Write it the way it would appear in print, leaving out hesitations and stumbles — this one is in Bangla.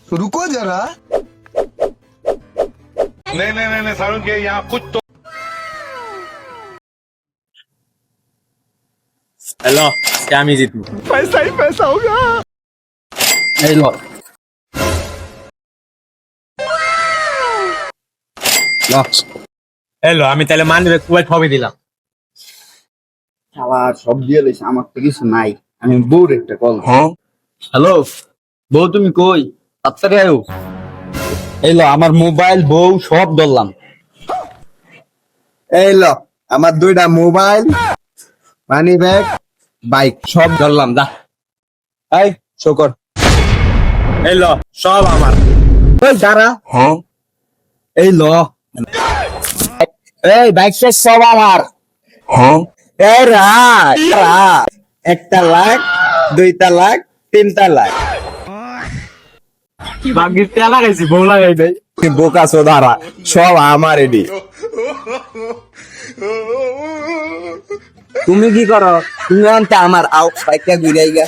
रुको जरा। नहीं नहीं नहीं नहीं सारुण के यहाँ कुछ तो হ্যালো আজকে আমি জিতবো पैसा ही पैसा होगा। এই লো হ্যালো আমি তাহলে মানবে কুয়াই ছবি দিলাম শালা সব দিয়ে লইছে, আমার তো কিছু নাই। আমি বউর একটা কল। হ্যালো বউ, তুমি কই? তাড়াতাড়ি আয়ো। এই লো আমার মোবাইল, বউ সব ধরলাম। এই লো আমার 2টা মোবাইল, মানি ব্যাগ, বাইক সব ধরলাম। যা এই শোকর। এই লো সব আমার ওই দাঁড়া। এই লো এই বাইক সব আমার। এই রা রা 1টা লাখ, 2টা লাখ, 3টা লাখ। বাগির তেল লাগাইছি বউ লাগাই দেয় বোকা সোধারা সব আমার এডি। তুমি কি করো? তুমি আনতে আমার আও বাইকটা ঘুরাই গা।